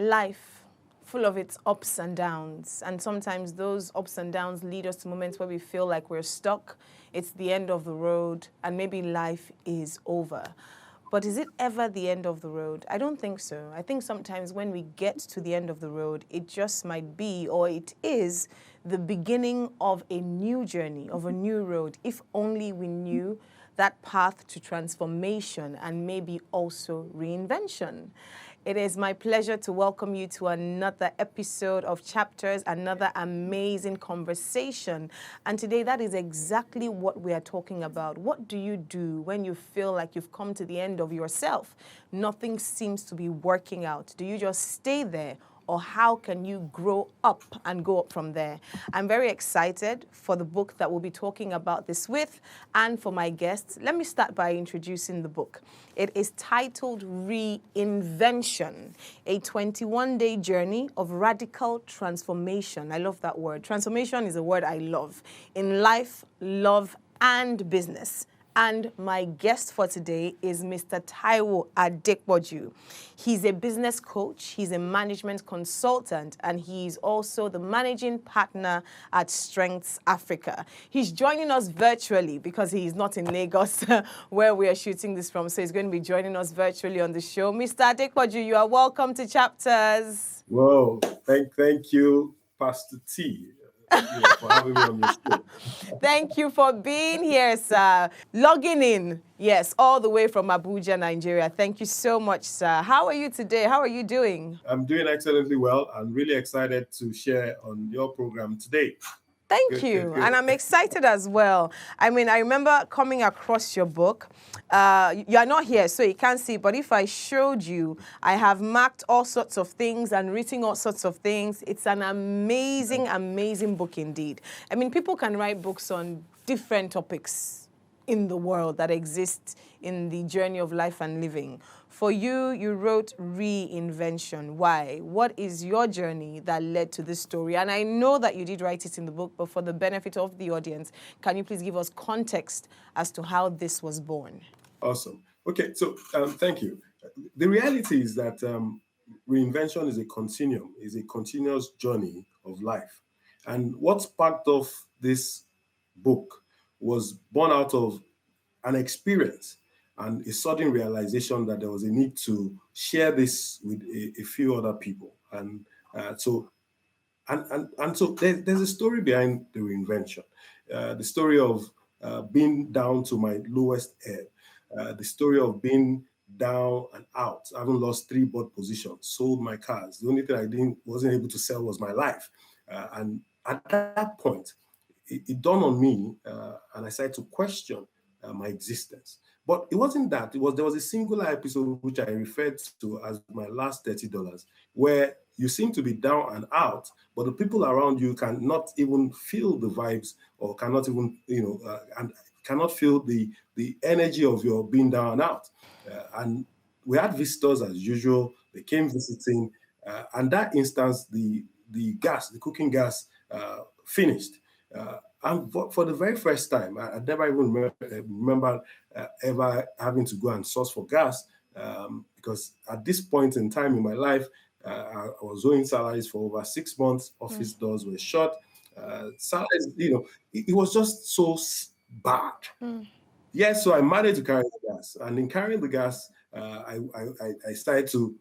life full of its ups and downs. And sometimes those ups and downs lead us to moments where we feel like we're stuck, it's the end of the road, and maybe life is over. But is it ever the end of the road? I don't think so. I think sometimes when we get to the end of the road, it just might be, or it is, the beginning of a new journey, of a new road, if only we knew that path to transformation and maybe also reinvention. It is my pleasure to welcome you to another episode of Chapters, another amazing conversation. And today, that is exactly what we are talking about. What do you do when you feel like you've come to the end of yourself? Nothing seems to be working out. Do you just stay there? Or how can you grow up and go up from there? I'm very excited for the book that we'll be talking about this with, and for my guests. Let me start by introducing the book. It is titled Reinvention, a 21-day journey of radical transformation. I love that word. Transformation is a word I love in life, love, and business. And my guest for today is Mr. Taiwo Adepoju. He's a business coach, he's a management consultant, and he's also the managing partner at Strengths Africa. He's joining us virtually because he's not in Lagos, where we are shooting this from, so he's going to be joining us virtually on the show. Mr. Adepoju, you are welcome to Chapters. Whoa, thank you, Pastor T, for having me on your show. Thank you for being here, sir. Logging in, yes, all the way from Abuja, Nigeria. Thank you so much, sir. How are you today? How are you doing? I'm doing excellently well. I'm really excited to share on your program today. Thank you. And I'm excited as well. I mean, I remember coming across your book. You are not here, so you can't see. But if I showed you, I have marked all sorts of things and written all sorts of things. It's an amazing, amazing book indeed. I mean, people can write books on different topics in the world that exist in the journey of life and living. For you, you wrote Reinvention. Why? What is your journey that led to this story? And I know that you did write it in the book, but for the benefit of the audience, can you please give us context as to how this was born? Awesome. Okay, so thank you. The reality is that reinvention is a continuum, is a continuous journey of life. And what sparked off this book was born out of an experience and a sudden realization that there was a need to share this with a few other people. And so there's a story behind the reinvention, the story of being down to my lowest ebb, the story of being down and out, having lost 3 board positions, sold my cars. The only thing wasn't able to sell was my life. And at that point, it dawned on me, and I started to question my existence. But it wasn't that. There was a singular episode which I referred to as my last $30, where you seem to be down and out, but the people around you cannot even feel the vibes, or cannot even, and cannot feel the energy of your being down and out. And we had visitors as usual. They came visiting, and that instance, the cooking gas, finished. And for the very first time, I never even remember ever having to go and source for gas, because at this point in time in my life, I was owing salaries for over 6 months. Office doors were shut. Salaries, it was just so bad. Yes, so I managed to carry the gas, and in carrying the gas, I started to,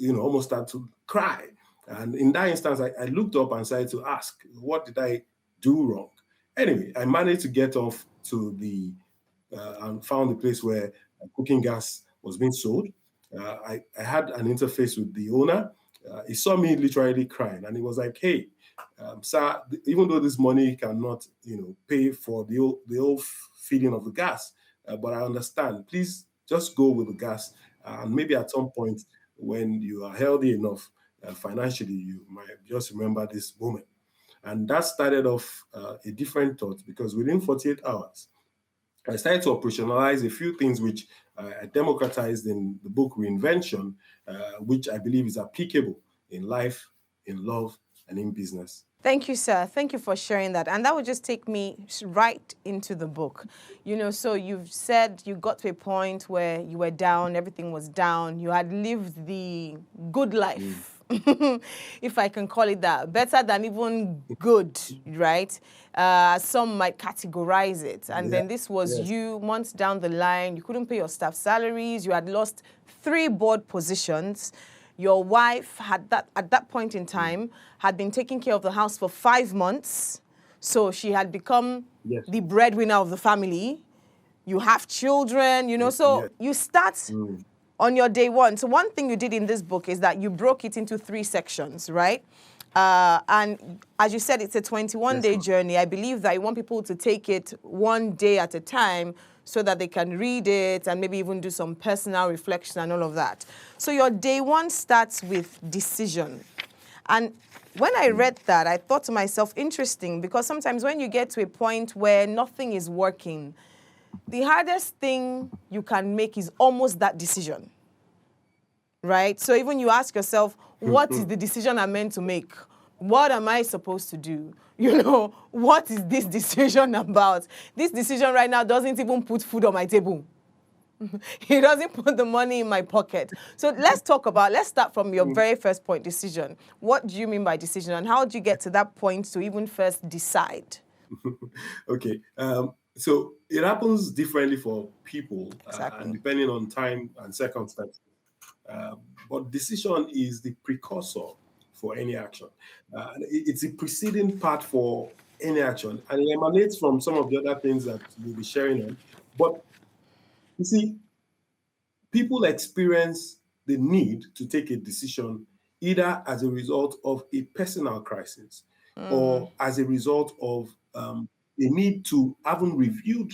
almost start to cry. And in that instance, I looked up and started to ask, what did I do wrong? Anyway, I managed to get off to and found the place where cooking gas was being sold. I had an interface with the owner. He saw me literally crying, and he was like, "Hey, sir, even though this money cannot, pay for the whole feeding of the gas, but I understand. Please just go with the gas, and maybe at some point when you are healthy enough financially, you might just remember this moment." And that started off a different thought, because within 48 hours, I started to operationalize a few things which I democratized in the book Reinvention, which I believe is applicable in life, in love, and in business. Thank you, sir. Thank you for sharing that. And that would just take me right into the book. So you've said you got to a point where you were down, everything was down. You had lived the good life if I can call it that. Better than even good, right? Some might categorize it. And Yeah. then this was Yes. you months down the line. You couldn't pay your staff salaries. You had lost 3 board positions. Your wife had at that point in time had been taking care of the house for 5 months. So she had become Yes. the breadwinner of the family. You have children, you know, so Yes. you start on your day one. So one thing you did in this book is that you broke it into 3 sections, right? And as you said, it's a 21-day Yes, journey. I believe that you want people to take it one day at a time so that they can read it and maybe even do some personal reflection and all of that. So your day one starts with decision. And when I read that, I thought to myself, interesting, because sometimes when you get to a point where nothing is working, the hardest thing you can make is almost that decision, right? So even you ask yourself, what is the decision I'm meant to make? What am I supposed to do? You know, what is this decision about? This decision right now doesn't even put food on my table. It doesn't put the money in my pocket. So let's start from your very first point, decision. What do you mean by decision, and how do you get to that point to even first decide? Okay. So it happens differently for people and Exactly. depending on time and circumstances. But decision is the precursor for any action. It's the preceding part for any action, and it emanates from some of the other things that we'll be sharing on. But you see, people experience the need to take a decision either as a result of a personal crisis or as a result of a need to having reviewed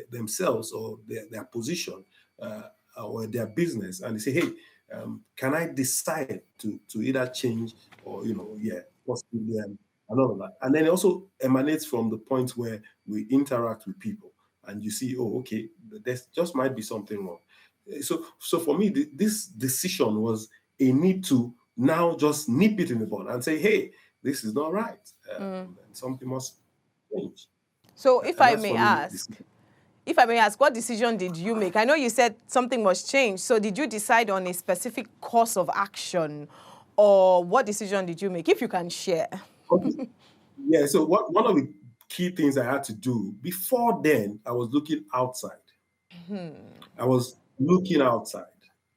themselves or their position or their business, and they say, hey, can I decide to either change or, possibly, and all of that. And then it also emanates from the point where we interact with people and you see, oh, okay, there just might be something wrong. So for me, this decision was a need to now just nip it in the bud and say, hey, this is not right. And something must change. So And that's for me. if I may ask, what decision did you make? I know you said something must change. So did you decide on a specific course of action, or what decision did you make, if you can share? Okay. Yeah, so one of the key things I had to do before then, I was looking outside. I was looking outside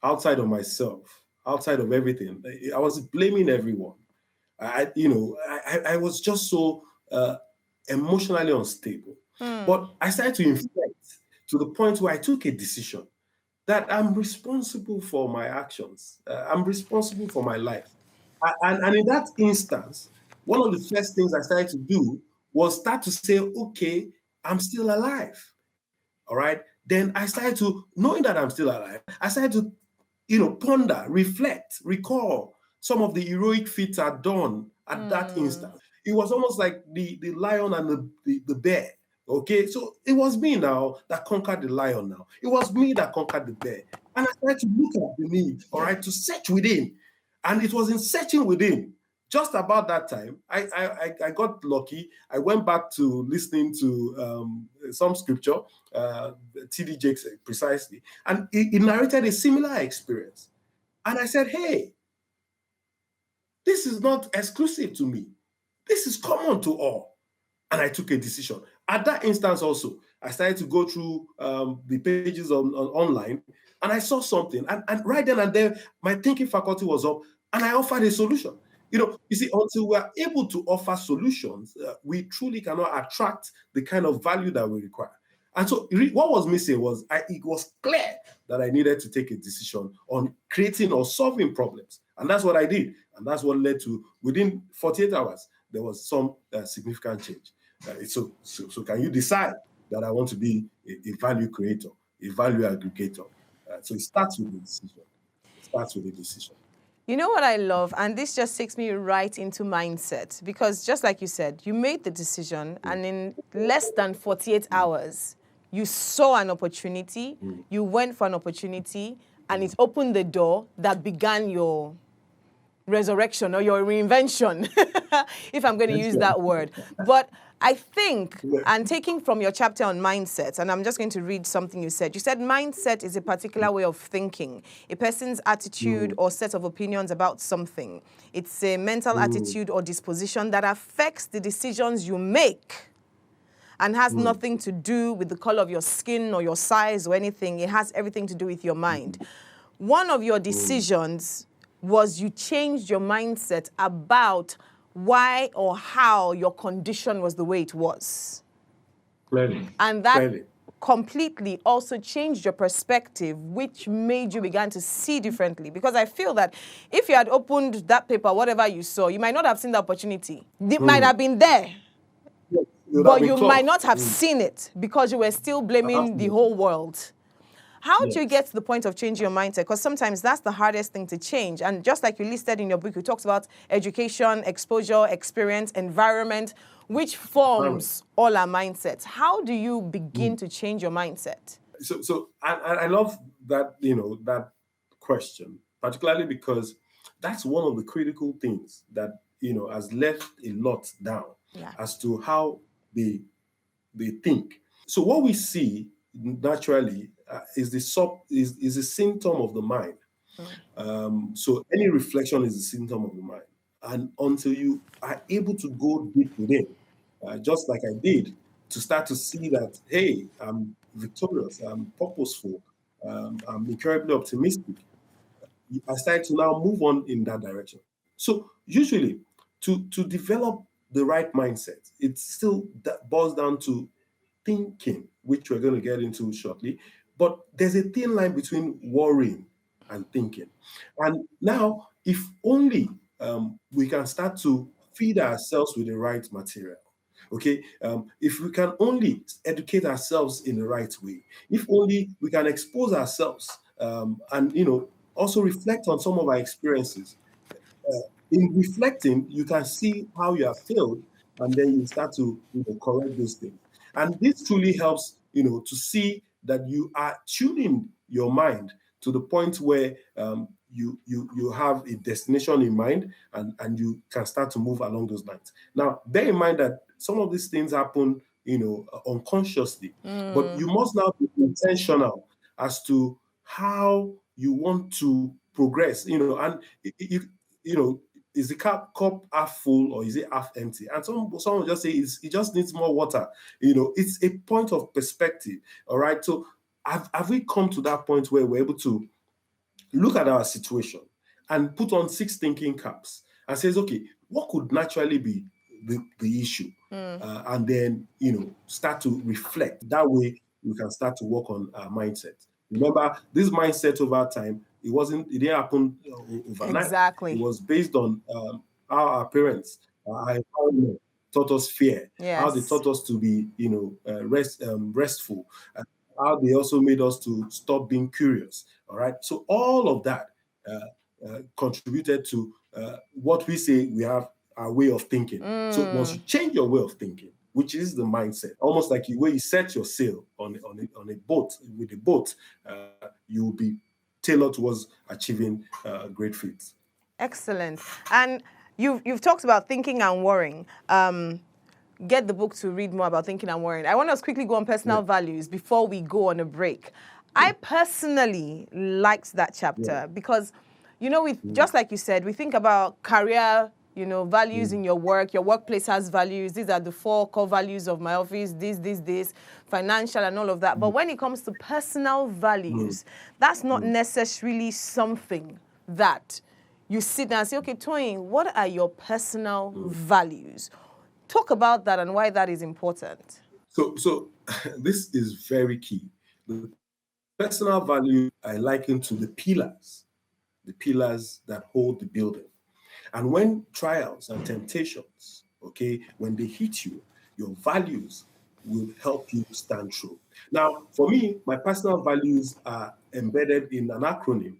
of myself, outside of everything. I was blaming everyone. I was just so emotionally unstable. But I started to inflect to the point where I took a decision that I'm responsible for my actions. I'm responsible for my life. And in that instance, one of the first things I started to do was start to say, okay, I'm still alive. All right. Then I started to, knowing that I'm still alive, I started to, ponder, reflect, recall some of the heroic feats I'd done at that instant. It was almost like the lion and the bear. Okay. So it was me now that conquered the lion now. It was me that conquered the bear. And I started to look at the need, all right, to search within. And it was in searching within just about that time, I got lucky. I went back to listening to some scripture, T.D. Jakes precisely, and he narrated a similar experience. And I said, hey, this is not exclusive to me. This is common to all. And I took a decision. At that instance also, I started to go through the pages online, and I saw something. And right then and there, my thinking faculty was up, and I offered a solution. You see, until we're able to offer solutions, we truly cannot attract the kind of value that we require. And so what was missing was it was clear that I needed to take a decision on creating or solving problems. And that's what I did. And that's what led to, within 48 hours, there was some significant change. So can you decide that I want to be a value creator, a value aggregator? So it starts with the decision. It starts with a decision. You know what I love? And this just takes me right into mindset, because just like you said, you made the decision, and in less than 48 hours, you saw an opportunity, you went for an opportunity, and it opened the door that began your resurrection or your reinvention, if I'm going to use that word. But I think, and taking from your chapter on mindset, and I'm just going to read something you said. You said mindset is a particular way of thinking, a person's attitude or set of opinions about something. It's a mental attitude or disposition that affects the decisions you make and has nothing to do with the color of your skin or your size or anything. It has everything to do with your mind. One of your decisions was you changed your mindset about why or how your condition was the way it was. Clearly. And that completely also changed your perspective, which made you begin to see differently. Because I feel that if you had opened that paper, whatever you saw, you might not have seen the opportunity. It might have been there. But you might not have seen it because you were still blaming the whole world. How do you get to the point of changing your mindset? Because sometimes that's the hardest thing to change. And just like you listed in your book, you talked about education, exposure, experience, environment, which forms all our mindsets. How do you begin to change your mindset? So I love that, that question, particularly because that's one of the critical things that, has left a lot down as to how they think. So what we see naturally is a symptom of the mind. So any reflection is a symptom of the mind. And until you are able to go deep within, just like I did, to start to see that, hey, I'm victorious, I'm purposeful, I'm incredibly optimistic, I started to now move on in that direction. So usually, to develop the right mindset, it still boils down to thinking, which we're going to get into shortly. But there's a thin line between worrying and thinking. And now, if only we can start to feed ourselves with the right material. Okay, if we can only educate ourselves in the right way, if only we can expose ourselves and also reflect on some of our experiences. In reflecting, you can see how you have failed, and then you start to correct those things. And this truly helps, to see that you are tuning your mind to the point where you have a destination in mind, and you can start to move along those lines. Now, bear in mind that some of these things happen, unconsciously, but you must now be intentional as to how you want to progress, and is the cup half full or is it half empty? And someone just say it just needs more water. It's a point of perspective. All right. So have we come to that point where we're able to look at our situation and put on 6 thinking caps and says, okay, what could naturally be the issue? And then, start to reflect. That way we can start to work on our mindset. Remember, this mindset over time, it didn't happen overnight. Exactly. It was based on how our parents, our environment taught us fear, how they taught us to be, restful, how they also made us to stop being curious. All right. So all of that contributed to what we say we have our way of thinking. So once you change your way of thinking, which is the mindset, almost like the way you set your sail on a boat, with a boat, you will be tailored towards achieving great feats. Excellent. And you've talked about thinking and worrying. Get the book to read more about thinking and worrying. I want us quickly go on personal values before we go on a break. I personally liked that chapter because, just like you said, we think about career, values in your work. Your workplace has values. These are the 4 core values of my office, this, financial and all of that. But when it comes to personal values, that's not necessarily something that you sit down and say, okay, Toyin, what are your personal values? Talk about that and why that is important. So this is very key. The personal value I liken to the pillars that hold the building. And when trials and temptations, when they hit you, your values will help you stand through. Now, for me, my personal values are embedded in an acronym.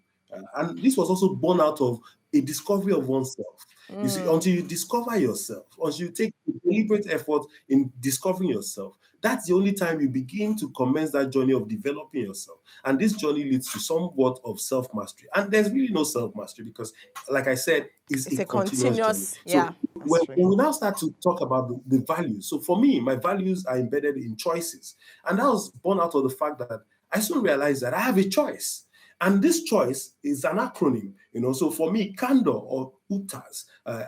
And this was also born out of a discovery of oneself. You see, until you discover yourself, until you take deliberate effort in discovering yourself, that's the only time you begin to commence that journey of developing yourself. And this journey leads to somewhat of self-mastery. And there's really no self-mastery because, like I said, it's a continuous journey. So when we now start to talk about the values, so for me, my values are embedded in choices. And that was born out of the fact that I soon realized that I have a choice. And this choice is an acronym, So for me, candor or utas,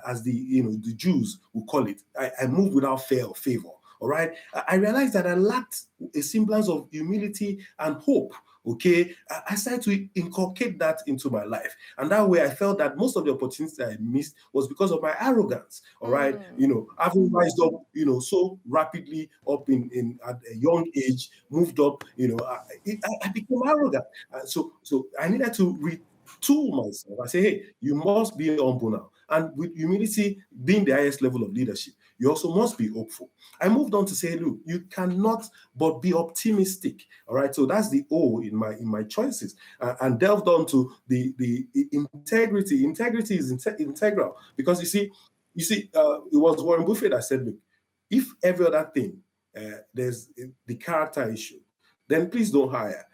as the Jews will call it, I move without fear or favor. All right. I realized that I lacked a semblance of humility and hope. Okay. I started to inculcate that into my life. And that way I felt that most of the opportunities that I missed was because of my arrogance. All right. Having rised up, so rapidly up in at a young age, moved up, I became arrogant. So I needed to retool myself. I say, hey, you must be humble now. And with humility being the highest level of leadership, you also must be hopeful. I moved on to say, look, you cannot but be optimistic. All right. So that's the O in my choices, and delved on to the integrity. Integrity is integral because you see, it was Warren Buffett that said, look, if every other thing there's the character issue, then please don't hire.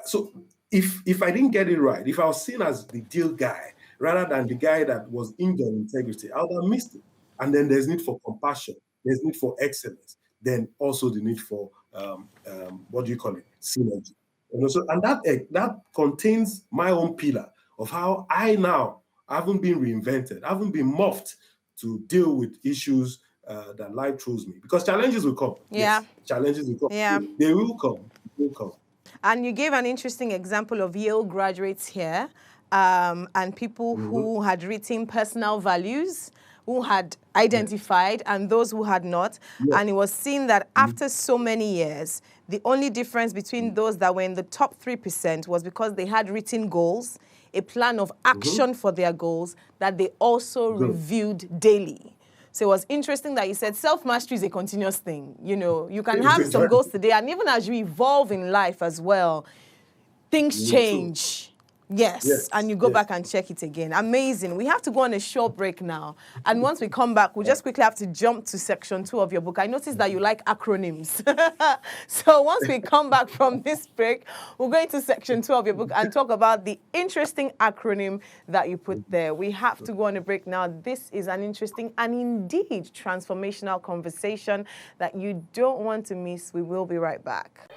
So if I didn't get it right, if I was seen as the deal guy rather than the guy that was in their integrity, I would have missed it. And then there's need for compassion, there's need for excellence, then also the need for synergy. And that contains my own pillar of how I now haven't been reinvented, I haven't been morphed to deal with issues that life throws me. Because challenges will come. Yeah. Yes, challenges will come. Yeah. They will come. They will come. And you gave an interesting example of Yale graduates here, and people who had written personal values, who had identified, and those who had not. Yeah. And it was seen that after so many years, the only difference between those that were in the top 3% was because they had written goals, a plan of action for their goals that they also reviewed daily. So it was interesting that you said self-mastery is a continuous thing. You can have some goals today, and even as you evolve in life as well, things change. Yes, and you go back and check it again. Amazing. We have to go on a short break now. And once we come back, we'll just quickly have to jump to section 2 of your book. I noticed that you like acronyms. So once we come back from this break, we'll go into section 2 of your book and talk about the interesting acronym that you put there. We have to go on a break now. This is an interesting and indeed transformational conversation that you don't want to miss. We will be right back.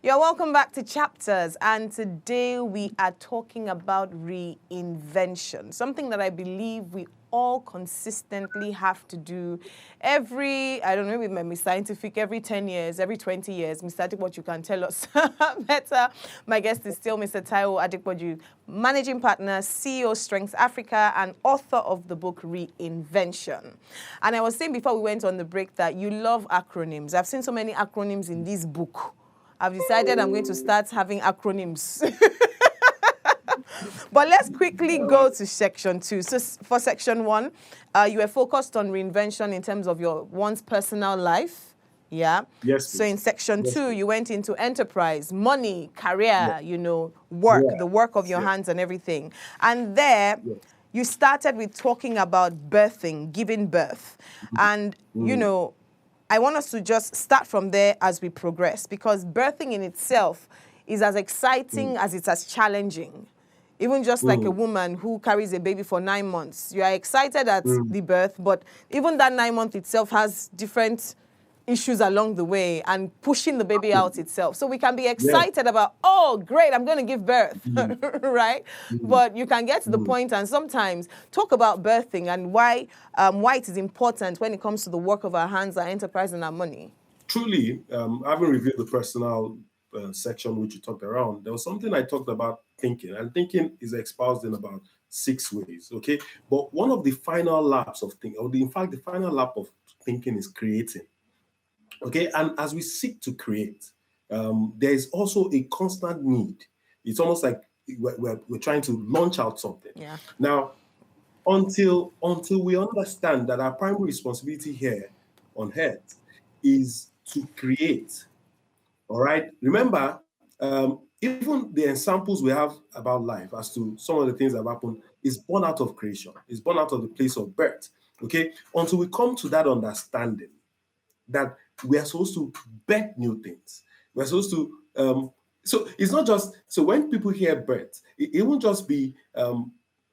You're welcome back to Chapters, and today we are talking about reinvention, something that I believe we all consistently have to do every, I don't know, maybe maybe scientific, every 10 years, every 20 years. Mr. Adepoju, you can tell us better. My guest is still Mr. Taiwo Adepoju, Managing Partner, CEO, Strengths Africa, and author of the book Reinvention. And I was saying before we went on the break that you love acronyms. I've seen so many acronyms in this book. I've decided I'm going to start having acronyms. But let's quickly go to section 2. So for section 1, you were focused on reinvention in terms of one's personal life. Yeah. Yes. So in section 2, you went into enterprise, money, career, work, the work of your hands and everything. And there, you started with talking about birthing, giving birth. And, I want us to just start from there as we progress, because birthing in itself is as exciting as it's as challenging. Even just like a woman who carries a baby for 9 months, you are excited at the birth, but even that 9 months itself has different issues along the way and pushing the baby out itself. So we can be excited about, oh, great, I'm going to give birth, right? But you can get to the point and sometimes talk about birthing and why it is important when it comes to the work of our hands, our enterprise, and our money. Truly, having reviewed the personal section which you talked around, there was something I talked about thinking, and thinking is espoused in about 6 ways, okay? But one of the final laps of thinking, in fact, the final lap of thinking is creating. Okay, and as we seek to create, there is also a constant need. It's almost like we're trying to launch out something. Yeah. Now, until we understand that our primary responsibility here on earth is to create. All right. Remember, even the examples we have about life as to some of the things that have happened is born out of creation, is born out of the place of birth. Okay. Until we come to that understanding that we are supposed to bet new things. We're supposed to, so it's not just, so when people hear birth, it won't just be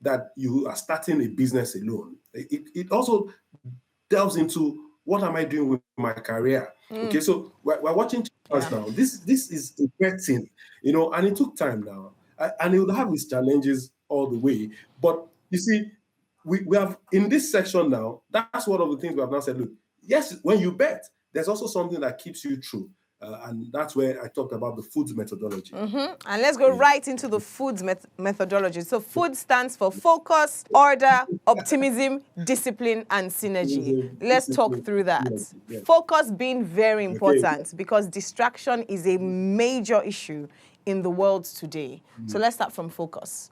that you are starting a business alone. It also delves into what am I doing with my career? Okay, so we're watching us now. This is a great thing, and it took time now, and it will have its challenges all the way. But you see, we have in this section now. That's one of the things we have now said. Look, yes, when you bet, there's also something that keeps you true. And that's where I talked about the foods methodology. And let's go right into the foods methodology. So food stands for focus, order, optimism, discipline, and synergy. Let's talk through that. Yes. Focus being very important because distraction is a major issue in the world today. So let's start from focus.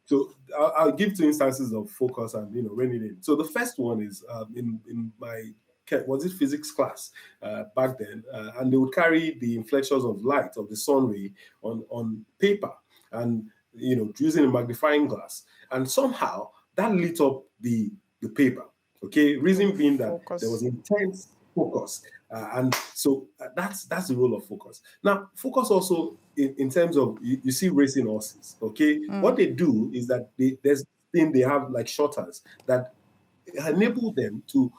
So I'll give 2 instances of focus and when it is. So the first one is in my physics class back then, and they would carry the inflections of light of the sun ray on paper and using a magnifying glass, and somehow that lit up the paper. Okay, reason being that there was intense focus, and so that's the role of focus. Now, focus also in terms of you see racing horses. Okay, what they do is that they have like shutters that enable them to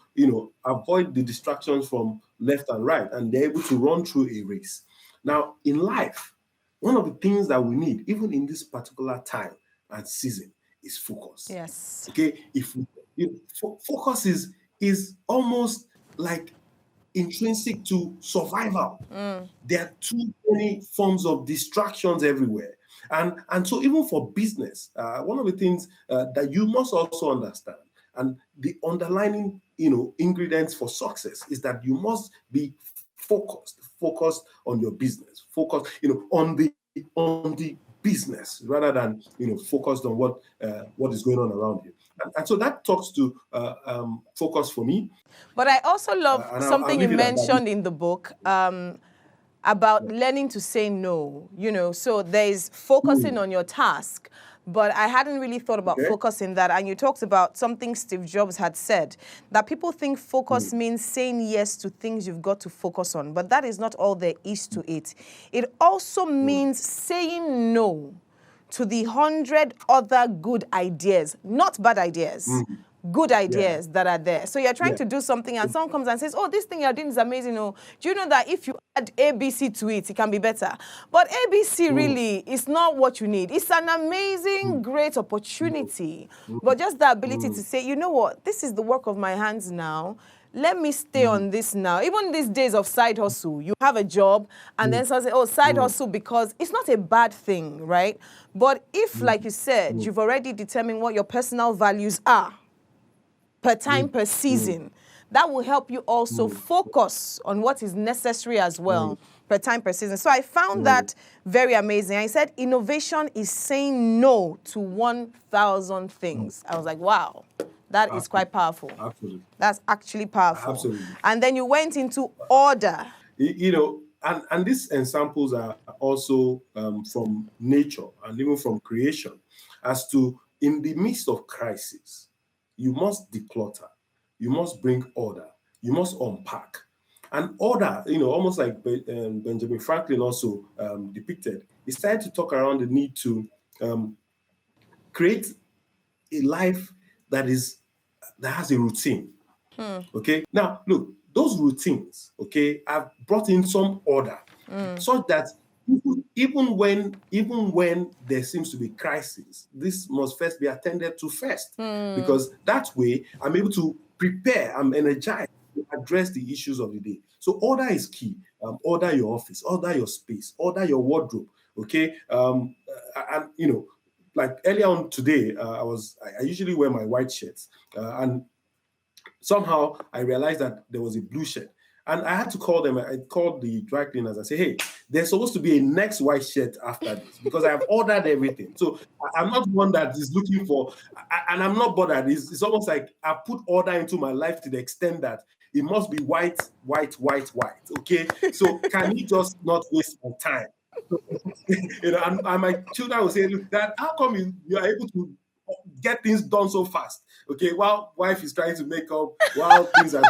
avoid the distractions from left and right, and they're able to run through a race. Now, in life, one of the things that we need, even in this particular time and season, is focus. Yes. Okay, focus is almost like intrinsic to survival. There are too many forms of distractions everywhere, and so even for business, one of the things that you must also understand, and the underlying ingredients for success, is that you must be focused on your business, focused on the business rather than focused on what is going on around you. And so that talks to focus for me. But I also love something you mentioned in the book about learning to say no. So there's focusing on your task, but I hadn't really thought about focusing that. And you talked about something Steve Jobs had said, that people think focus means saying yes to things you've got to focus on, but that is not all there is to it. It also means saying no to the 100 other good ideas, not bad ideas, good ideas that are there. So you're trying to do something and someone comes and says, oh, this thing you're doing is amazing. Oh, do you know that if you add ABC to it, it can be better? But ABC really is not what you need. It's an amazing, great opportunity. But just the ability to say, you know what, this is the work of my hands now. Let me stay on this now. Even these days of side hustle, you have a job and then someone say, oh, side hustle, because it's not a bad thing, right? But if, like you said, you've already determined what your personal values are, per time, per season, that will help you also focus on what is necessary as well, per time, per season. So I found that very amazing. I said, innovation is saying no to 1,000 things. I was like, wow. That is quite powerful. Absolutely. That's actually powerful. Absolutely. And then you went into order. And these examples are also from nature and even from creation, as to in the midst of crisis, you must declutter, you must bring order, you must unpack. And order, almost like Benjamin Franklin also depicted, he started to talk around the need to create a life that has a routine. Okay. Now, look, those routines, have brought in some order, such that even when there seems to be crisis, this must first be attended to first, because that way I'm able to prepare, I'm energized to address the issues of the day. So order is key. Order your office, order your space, order your wardrobe. Okay. And like earlier on today, I usually wear my white shirts, and somehow I realized that there was a blue shirt, And I had to call them. I called the dry cleaners and say, hey, there's supposed to be a next white shirt after this because I have ordered everything. So I'm not one that is looking for, and I'm not bothered. It's almost like I put order into my life to the extent that it must be white, white, white, white. Okay. So can you just not waste my time? And my children will say, look, Dad, how come you are able to get things done so fast? Okay, while wife is trying to make up, while things are,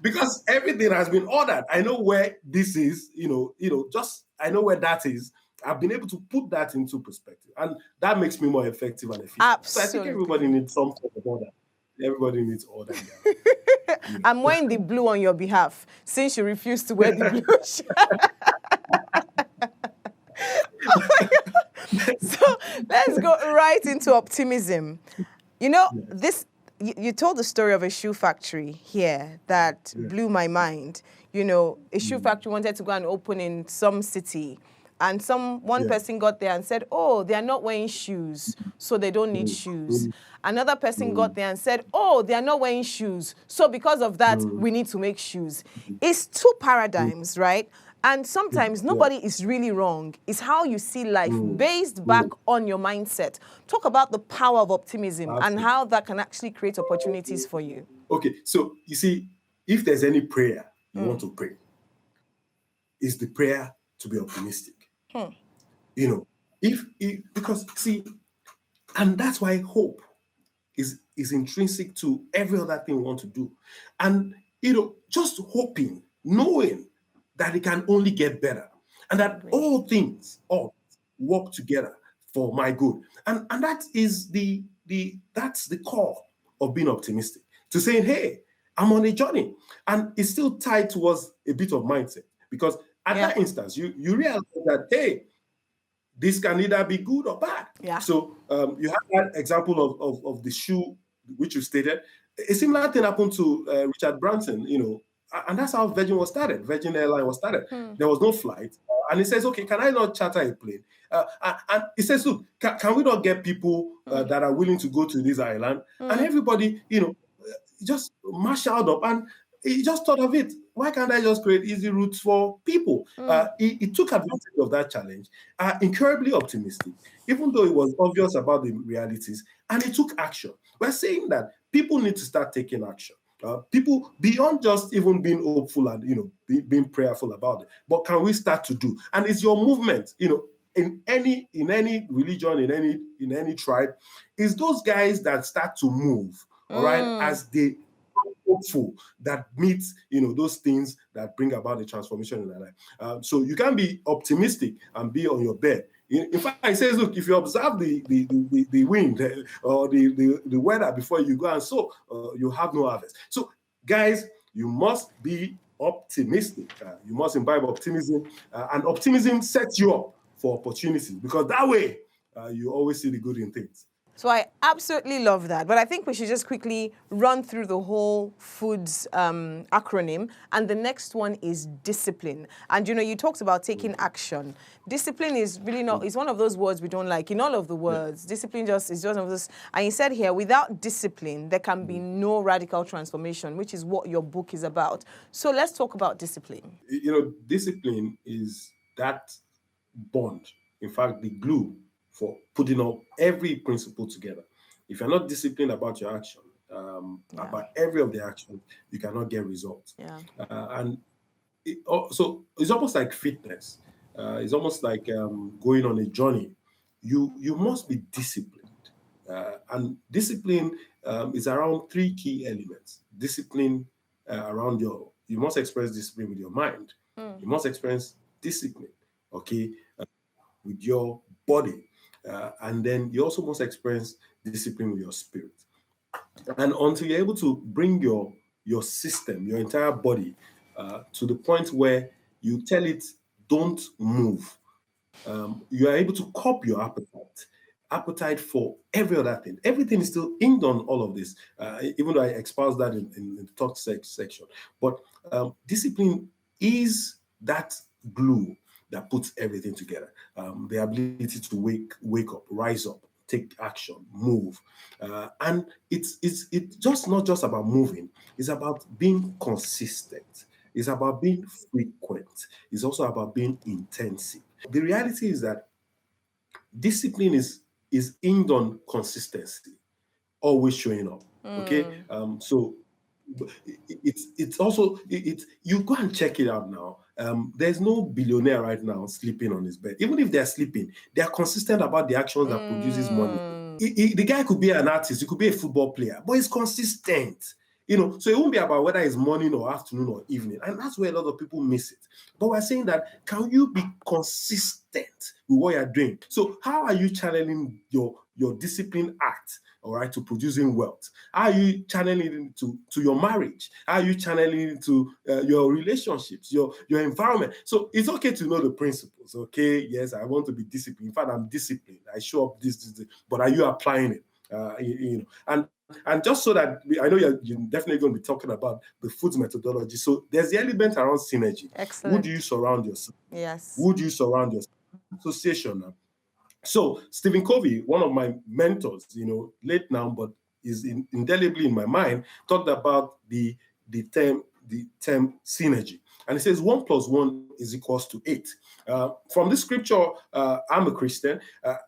because everything has been ordered. I know where this is, just I know where that is. I've been able to put that into perspective, and that makes me more effective and efficient. Absolutely. So I think everybody needs some sort of order. Everybody needs order. I'm wearing the blue on your behalf since you refuse to wear the blue shirt. So let's go right into optimism. This you told the story of a shoe factory here that blew my mind. A shoe factory wanted to go and open in some city, and one person got there and said, oh, they are not wearing shoes, so they don't need shoes. Another person got there and said, oh, they are not wearing shoes, so because of that, we need to make shoes. It's two paradigms, right? And sometimes nobody is really wrong. It's how you see life based back on your mindset. Talk about the power of optimism and how that can actually create opportunities for you. Okay, so you see, if there's any prayer you want to pray, it's the prayer to be optimistic. Because see, and that's why hope is intrinsic to every other thing we want to do. And just hoping, knowing that it can only get better, and that all things all work together for my good. And that is that's the core of being optimistic. To saying, hey, I'm on a journey. And it's still tied towards a bit of mindset. Because at that instance, you realize that, hey, this can either be good or bad. Yeah. So you have that example of the shoe, which you stated. A similar thing happened to Richard Branson, and that's how Virgin was started. Virgin Airline was started. There was no flight. And he says, okay, can I not charter a plane? And he says, look, can we not get people that are willing to go to this island? And everybody, just marshaled up. And he just thought of it. Why can't I just create easy routes for people? He took advantage of that challenge, incredibly optimistic, even though it was obvious about the realities, and he took action. We're saying that people need to start taking action. People beyond just even being hopeful and being prayerful about it, but can we start to do? And it's your movement, in any religion, in any tribe, is those guys that start to move, all right, as they hopeful that meets those things that bring about the transformation in their life. So you can be optimistic and be on your bed. In fact, it says, look, if you observe the wind or the weather before you go and sow, you have no harvest. So, guys, you must be optimistic. You must imbibe optimism, and optimism sets you up for opportunities, because that way you always see the good in things. So I absolutely love that. But I think we should just quickly run through the whole FOODS acronym. And the next one is discipline. And, you talked about taking action. Discipline is really not, it's one of those words we don't like. In all of the words, discipline is just one of those. And you said here, without discipline, there can be no radical transformation, which is what your book is about. So let's talk about discipline. Discipline is that bond. In fact, the glue for putting up every principle together. If you're not disciplined about your action, about every of the action, you cannot get results. And so it's almost like fitness. It's almost like going on a journey. You must be disciplined. And discipline is around three key elements. Discipline around you must express discipline with your mind. You must experience discipline, okay, with your body. And then you also must experience discipline with your spirit. And until you're able to bring your system, your entire body, to the point where you tell it, don't move, you are able to curb your appetite for every other thing. Everything is still inked on all of this, even though I espouse that in the talk section. But discipline is that glue that puts everything together. The ability to wake up, rise up, take action, move. And it's just not just about moving, it's about being consistent. It's about being frequent. It's also about being intensive. The reality is that discipline is aimed on consistency, always showing up. Okay, so it's also you go and check it out now. There's no billionaire right now sleeping on his bed. Even if they're sleeping, they are consistent about the actions that produces money. The guy could be an artist, he could be a football player, but he's consistent. So it won't be about whether it's morning or afternoon or evening. And that's where a lot of people miss it. But we're saying that, can you be consistent with what you're doing? So how are you channeling your discipline act, all right, to producing wealth? How are you channeling it to your marriage? How are you channeling it to your relationships, your environment? So it's okay to know the principles, okay? Yes, I want to be disciplined. In fact, I'm disciplined. I show up this. But are you applying it? And just so that I know you're definitely going to be talking about the foods methodology. So there's the element around synergy. Excellent. Who do you surround yourself? Yes. Who do you surround yourself? Association. So Stephen Covey, one of my mentors, late now, but is indelibly in my mind, talked about the term synergy. And he says 1 + 1 is equals to 8. From this scripture, I'm a Christian,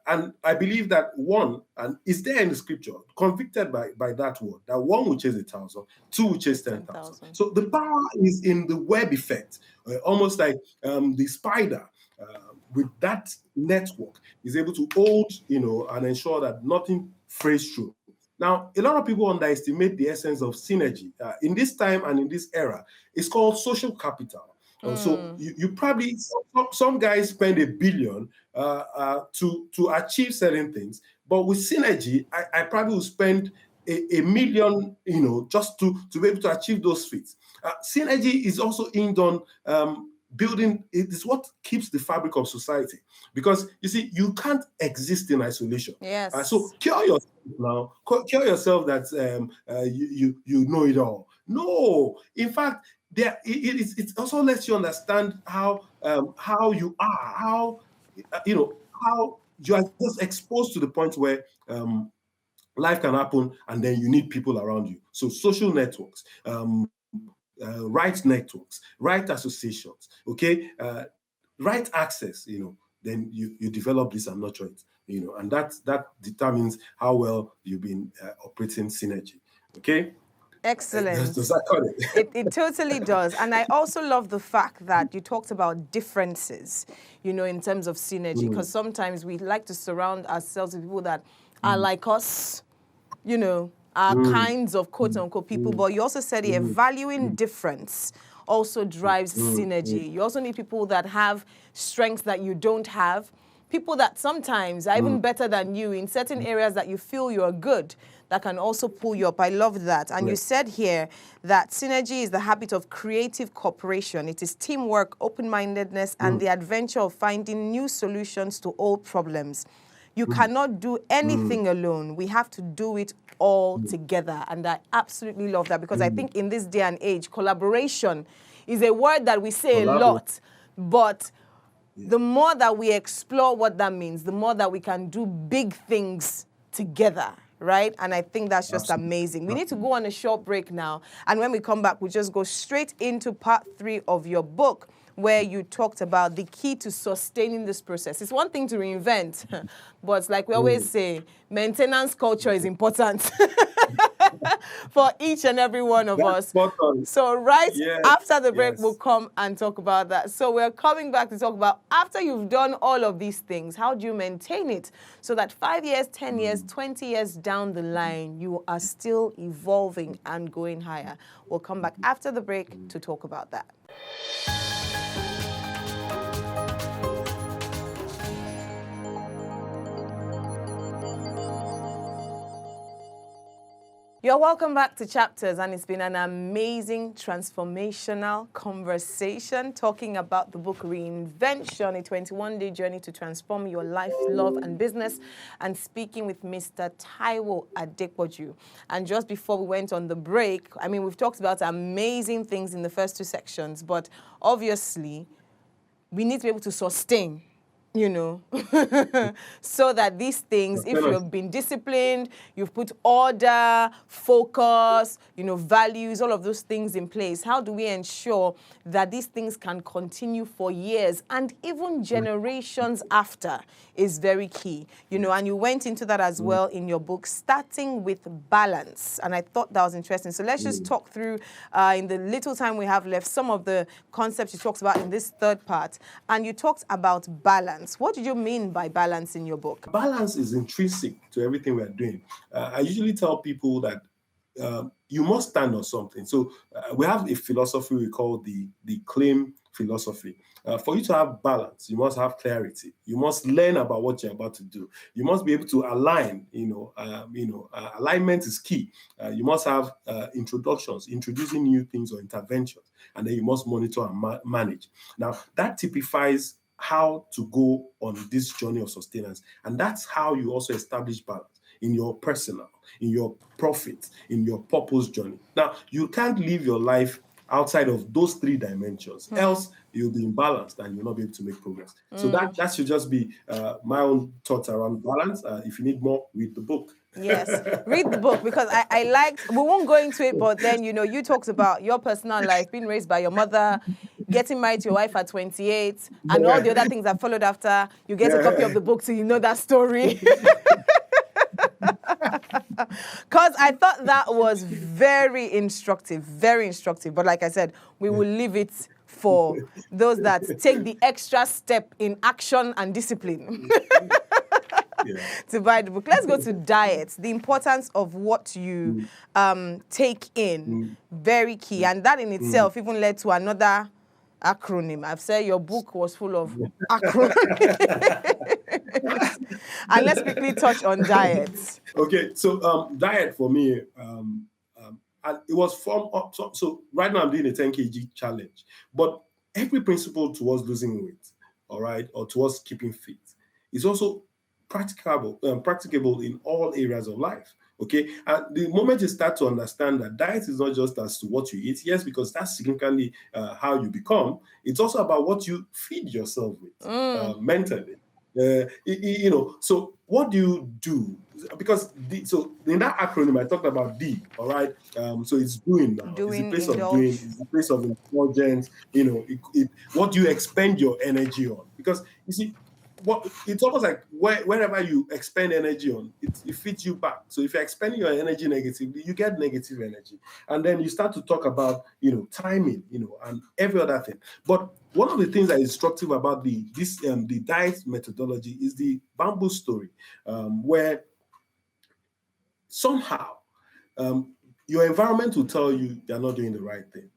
and I believe that one, and is there in the scripture, convicted by that word, that 1 will chase 1,000, 2 will chase 10,000. So the power is in the web effect, almost like the spider. With that network, is able to hold, and ensure that nothing frays through. Now, a lot of people underestimate the essence of synergy. In this time and in this era, it's called social capital. So you probably, some guys spend $1 billion to achieve certain things, but with synergy, I probably will spend $1 million, just to be able to achieve those feats. Synergy is also aimed on building. It is what keeps the fabric of society, because you see, you can't exist in isolation. Yes. So cure yourself now. Cure yourself that you know it all. No, in fact, it also lets you understand how you are, how how you are just exposed to the point where life can happen, and then you need people around you. So social networks. Right networks, right associations, okay, right access, then you develop this and nurture it, and that determines how well you've been operating synergy, okay? Excellent. Does that cut it? It totally does. And I also love the fact that you talked about differences, in terms of synergy, because sometimes we like to surround ourselves with people that are like us, are kinds of quote-unquote people, but you also said here, valuing difference also drives synergy. You also need people that have strengths that you don't have, people that sometimes are even better than you in certain areas that you feel you're good, that can also pull you up. I love that. And you said here that synergy is the habit of creative cooperation. It is teamwork, open-mindedness, and the adventure of finding new solutions to old problems. You cannot do anything alone. We have to do it all together. And I absolutely love that, because I think in this day and age, collaboration is a word that we say a lot, but the more that we explore what that means, the more that we can do big things together, right? And I think that's just amazing. We need to go on a short break now. And when we come back, we just go straight into part 3 of your book, where you talked about the key to sustaining this process. It's one thing to reinvent, but like we always say, maintenance culture is important for each and every one of us. So after the break, we'll come and talk about that. So we're coming back to talk about, after you've done all of these things, how do you maintain it so that 5 years, 10 years, 20 years down the line, you are still evolving and going higher? We'll come back after the break to talk about that. You're welcome back to Chapters, and it's been an amazing transformational conversation talking about the book Reinvention, a 21-day journey to transform your life, love, and business, and speaking with Mr. Taiwo Adepoju. And just before we went on the break, I mean, we've talked about amazing things in the first 2 sections, but obviously we need to be able to sustain you know, so that these things, if you've been disciplined, you've put order, focus, you know, values, all of those things in place, how do we ensure that these things can continue for years and even generations after is very key, you know, and you went into that as well in your book, starting with balance. And I thought that was interesting. So let's just talk through, in the little time we have left, some of the concepts you talked about in this third part. And you talked about balance. What did you mean by balance in your book? Balance is intrinsic to everything we're doing. I usually tell people that you must stand on something. So we have a philosophy we call the claim philosophy. For you to have balance, you must have clarity. You must learn about what you're about to do. You must be able to align. Alignment is key. You must have introducing new things or interventions, and then you must monitor and manage. Now that typifies how to go on this journey of sustenance, and that's how you also establish balance in your personal, in your profit, in your purpose journey. Now, you can't live your life outside of those three dimensions, else you'll be imbalanced and you'll not be able to make progress. So that should just be my own thoughts around balance. If you need more, read the book. Yes, read the book, because I liked, we won't go into it, but then, you know, you talked about your personal life, being raised by your mother, getting married to your wife at 28, and all the other things that followed after. You get a copy of the book so you know that story. Because I thought that was very instructive, very instructive. But like I said, we will leave it for those that take the extra step in action and discipline to buy the book. Let's go to diet. The importance of what you take in, very key. And that in itself even led to another acronym. I've said your book was full of acronyms. And let's quickly touch on diet. Okay, so diet for me, it was from up. So right now I'm doing a 10 kg challenge, but every principle towards losing weight, all right, or towards keeping fit, is also practicable in all areas of life. Okay, and the moment you start to understand that diet is not just as to what you eat, yes, because that's significantly how you become. It's also about what you feed yourself with mentally. So what do you do? Because so in that acronym I talked about D, all right. So it's doing now. Doing, it's the place of doing. It's the place of indulgence. What do you expend your energy on? Because you see, it's almost like wherever you expend energy on, it feeds you back. So if you're expending your energy negatively, you get negative energy, and then you start to talk about timing, and every other thing. But one of the things that is instructive about the diet methodology is the bamboo story, where somehow your environment will tell you you're not doing the right thing.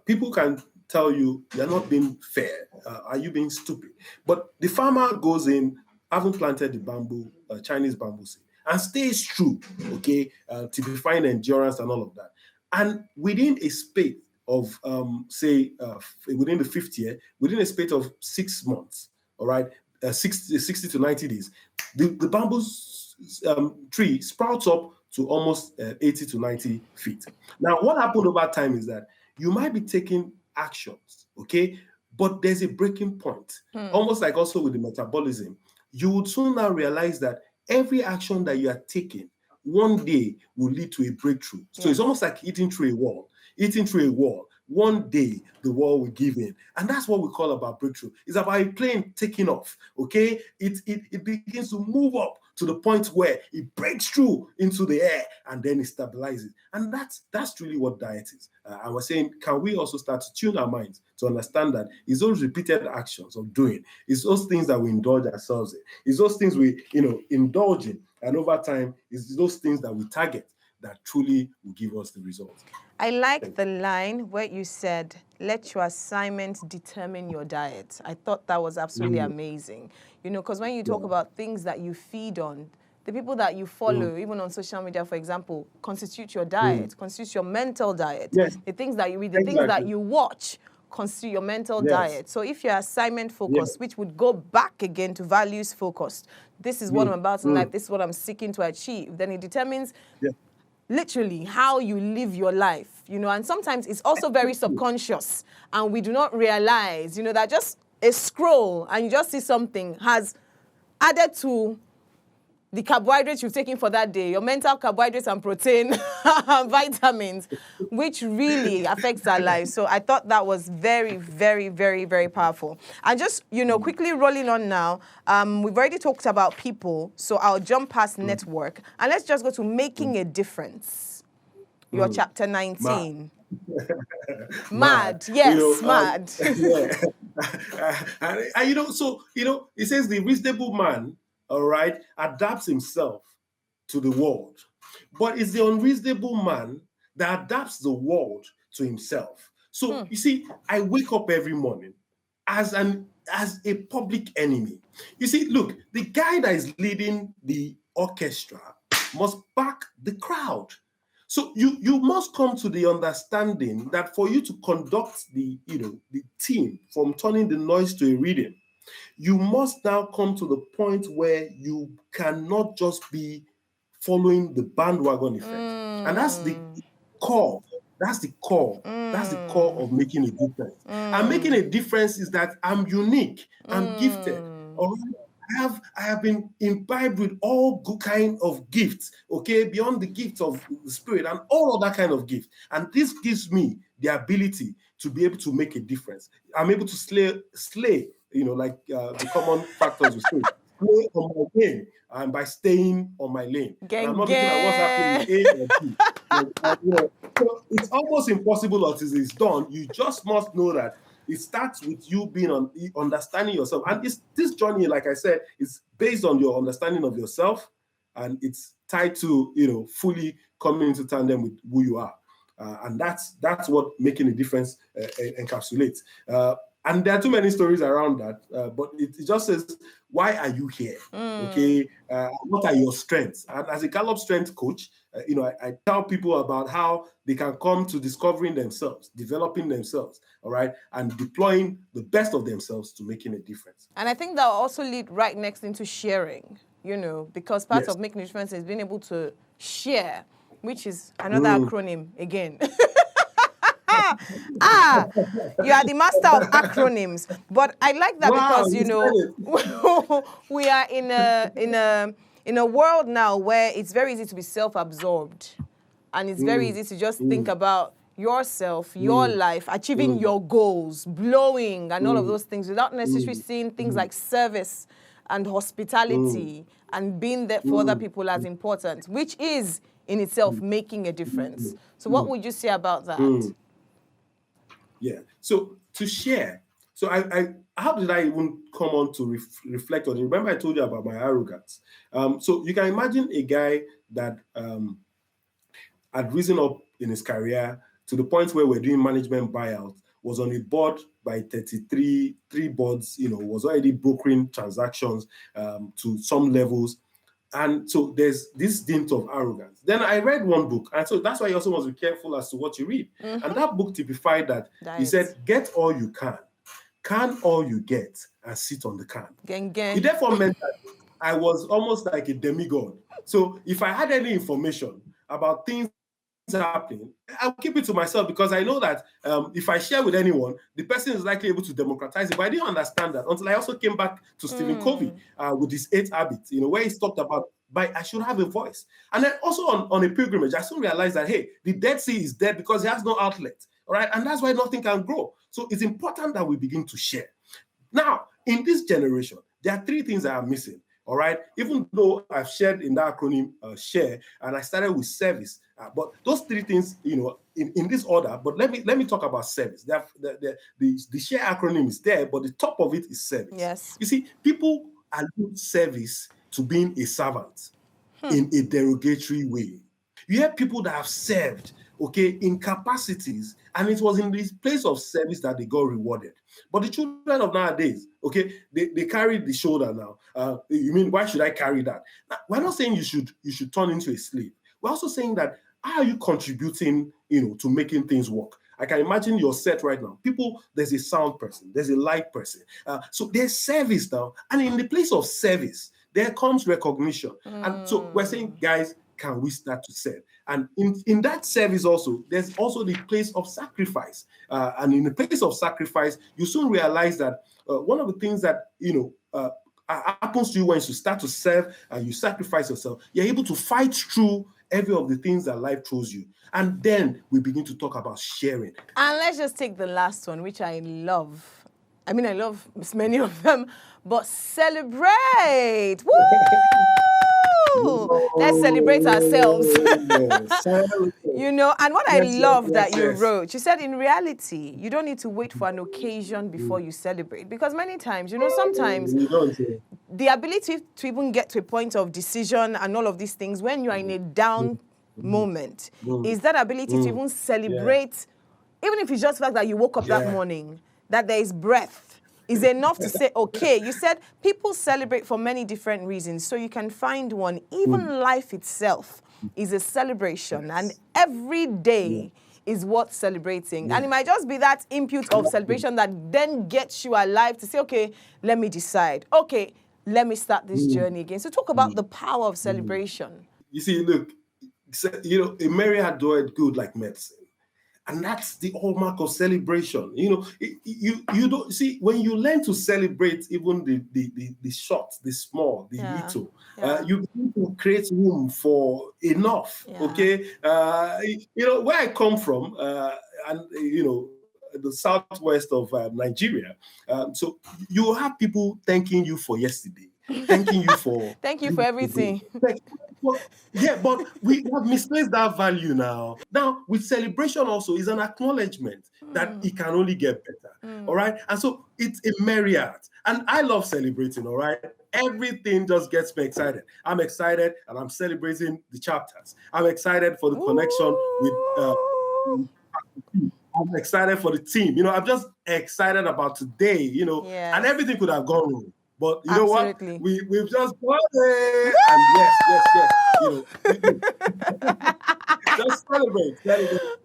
People can tell you you're not being fair. Are you being stupid? But the farmer goes in, having planted the bamboo, Chinese bamboo seed, and stays true, okay, typifying endurance and all of that. And within a space of, within the fifth year, within a space of 6 months, all right, 60 to 90 days, the bamboo tree sprouts up to almost 80 to 90 feet. Now, what happened over time is that you might be taking actions, okay, but there's a breaking point. Almost like also with the metabolism, you would soon now realize that every action that you are taking one day will lead to a breakthrough. So it's almost like eating through a wall. One day the wall will give in, and that's what we call about breakthrough. It's about a plane taking off. Okay, it begins to move up to the point where it breaks through into the air and then it stabilizes. And that's really what diet is. I was saying, can we also start to tune our minds to understand that it's those repeated actions of doing, it's those things that we indulge ourselves in, it's those things we indulge in, and over time, it's those things that we target that truly will give us the results. I like the line where you said, let your assignment determine your diet. I thought that was absolutely amazing. Because when you talk about things that you feed on, the people that you follow, even on social media, for example, constitute your diet, constitute your mental diet. Yes. The things that you read, the things that you watch constitute your mental diet. So if you're assignment focused, which would go back again to values focused, this is what I'm about in life, this is what I'm seeking to achieve, then it determines literally how you live your life, and sometimes it's also very subconscious, and we do not realize, that just a scroll and you just see something has added to the carbohydrates you've taken for that day, your mental carbohydrates and protein, vitamins, which really affects our lives. So I thought that was very, very, very, very powerful. And just, quickly rolling on now, we've already talked about people, so I'll jump past network. And let's just go to making a difference. Your chapter 19. Mad. Yes, mad. And so, it says the reasonable man, all right, adapts himself to the world. But it's the unreasonable man that adapts the world to himself. So, you see, I wake up every morning as a public enemy. You see, look, the guy that is leading the orchestra must back the crowd. So you must come to the understanding that for you to conduct the team from turning the noise to a rhythm, you must now come to the point where you cannot just be following the bandwagon effect. And that's the core. That's the core. That's the core of making a difference. And making a difference is that I'm unique. I'm gifted. All right? I have been imbibed with all good kind of gifts, okay, beyond the gift of the spirit and all of that kind of gift. And this gives me the ability to be able to make a difference. I'm able to slay, like the common factors we say, slay on my lane and by staying on my lane. And I'm not looking at what's happening in A or B. So it's almost impossible until it's done. You just must know that it starts with you being understanding yourself. And this journey, like I said, is based on your understanding of yourself, and it's tied to, fully coming into tandem with who you are. And that's what making a difference encapsulates. And there are too many stories around that, but it just says, why are you here? Okay, what are your strengths? And as a Gallup strength coach, I tell people about how they can come to discovering themselves, developing themselves, all right, and deploying the best of themselves to making a difference. And I think that will also lead right next into sharing, because part of making a difference is being able to share, which is another acronym again. You are the master of acronyms. But I like that because, we are in a world now where it's very easy to be self-absorbed. And it's very easy to just think about yourself, your life, achieving your goals, blowing and all of those things without necessarily seeing things like service and hospitality and being there for other people as important, which is in itself making a difference. So what would you say about that? Yeah. So to share, so I how did I even come on to reflect on it? Remember I told you about my arrogance. So you can imagine a guy that had risen up in his career to the point where we're doing management buyout, was on a board by 33 boards, was already brokering transactions to some levels. And so there's this dint of arrogance. Then I read one book, and so that's why you also must be careful as to what you read. And that book typified that. He said, get all you can all you get, and sit on the can. It therefore meant that I was almost like a demigod. So if I had any information about things happening, I'll keep it to myself, because I know that if I share with anyone, the person is likely able to democratize it. But I didn't understand that until I also came back to Stephen Covey with his 8 habits, where he's talked about I should have a voice. And then also on a pilgrimage, I soon realized that, hey, the Dead Sea is dead because it has no outlet. All right. And that's why nothing can grow. So it's important that we begin to share. Now, in this generation, there are 3 things that are missing. All right. Even though I've shared in that acronym share, and I started with service, but those 3 things, in this order. But let me talk about service. The share acronym is there, but the top of it is service. Yes. You see, people allude service to being a servant in a derogatory way. You have people that have served, okay, in capacities, and it was in this place of service that they got rewarded. But the children of nowadays, okay, they carry the shoulder now. You mean, why should I carry that? Now, we're not saying you should turn into a slave. We're also saying that, how are you contributing, to making things work? I can imagine your set right now. People, there's a sound person, there's a light person. So there's service now. And in the place of service, there comes recognition. And so we're saying, guys, can we start to serve? And in that service also, there's also the place of sacrifice. And in the place of sacrifice, you soon realize that one of the things that, happens to you when you start to serve and you sacrifice yourself, you're able to fight through every of the things that life throws you. And then we begin to talk about sharing. And let's just take the last one, which I love. I mean, I love many of them, but celebrate. Woo! Let's celebrate ourselves. And what I love that you wrote, you said in reality, you don't need to wait for an occasion before you celebrate. Because many times, sometimes the ability to even get to a point of decision and all of these things, when you are in a down moment, is that ability to even celebrate, even if it's just the fact that you woke up that morning, that there is breath, is enough to say, okay. You said people celebrate for many different reasons, so you can find one. Even life itself is a celebration, and every day is worth celebrating. And it might just be that input of celebration that then gets you alive to say, okay, let me decide. Okay, let me start this journey again. So talk about the power of celebration. You see, look, a merry heart doeth good like medicine. And that's the hallmark of celebration. You don't see, when you learn to celebrate even the short, the small, the little, you begin to create room for enough. Okay, where I come from, and the southwest of Nigeria. So you have people thanking you for yesterday, thanking you for thank you for everything. But we have misplaced that value now. Now, with celebration also is an acknowledgement that it can only get better. All right. And so it's a merry heart. And I love celebrating. All right. Everything just gets me excited. I'm excited and I'm celebrating the chapters. I'm excited for the connection with I'm excited for the team. I'm just excited about today, and everything could have gone wrong. But you know what? We've just got it. And just celebrate.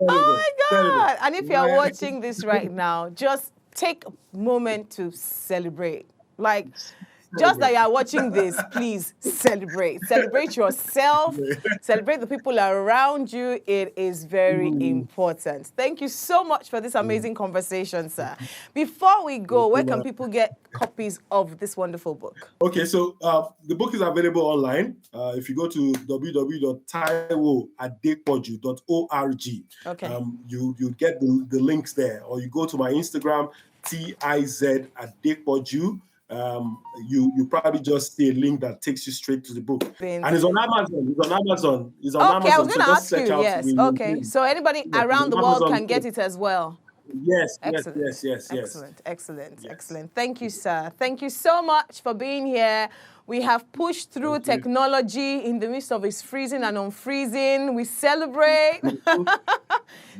Oh my God. And if you're watching this right now, just take a moment to celebrate. Just that you're watching this, please celebrate. Celebrate yourself. Celebrate the people around you. It is very important. Thank you so much for this amazing conversation, sir. Before we go, where can people get copies of this wonderful book? Okay, so the book is available online. If you go to www.taiwoadepoju.org, you get the links there. Or you go to my Instagram, TIZ Adepoju. You probably just see a link that takes you straight to the book. And it's on Amazon. It's on Amazon. I was going to ask you, yes. Okay, so anybody around the world can get it as well. Yes, excellent. yes. Excellent. Thank you, sir. Thank you so much for being here. We have pushed through technology in the midst of its freezing and unfreezing. We celebrate.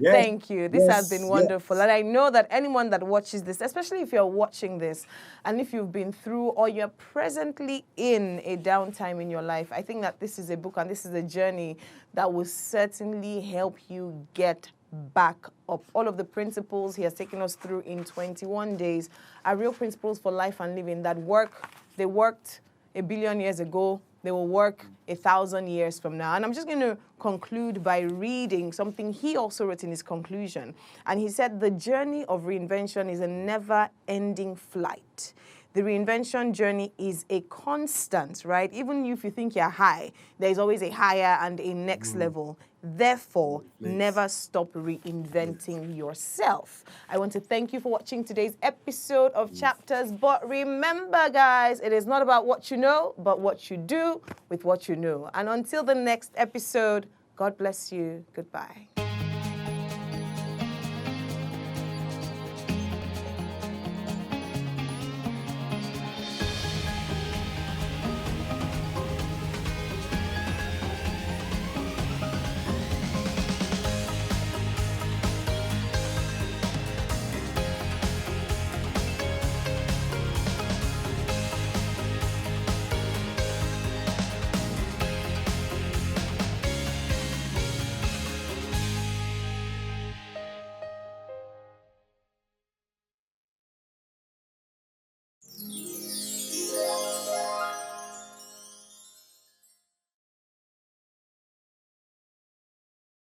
Thank you. This has been wonderful. And I know that anyone that watches this, especially if you're watching this, and if you've been through or you're presently in a downtime in your life, I think that this is a book and this is a journey that will certainly help you get back up. All of the principles he has taken us through in 21 days are real principles for life and living that work. They worked 1 billion years ago. They will work 1,000 years from now. And I'm just going to conclude by reading something he also wrote in his conclusion. And he said, the journey of reinvention is a never-ending flight. The reinvention journey is a constant, right? Even if you think you're high, there's always a higher and a next level. Therefore, never stop reinventing yourself. I want to thank you for watching today's episode of Chapters. But remember, guys, it is not about what you know, but what you do with what you know. And until the next episode, God bless you. Goodbye.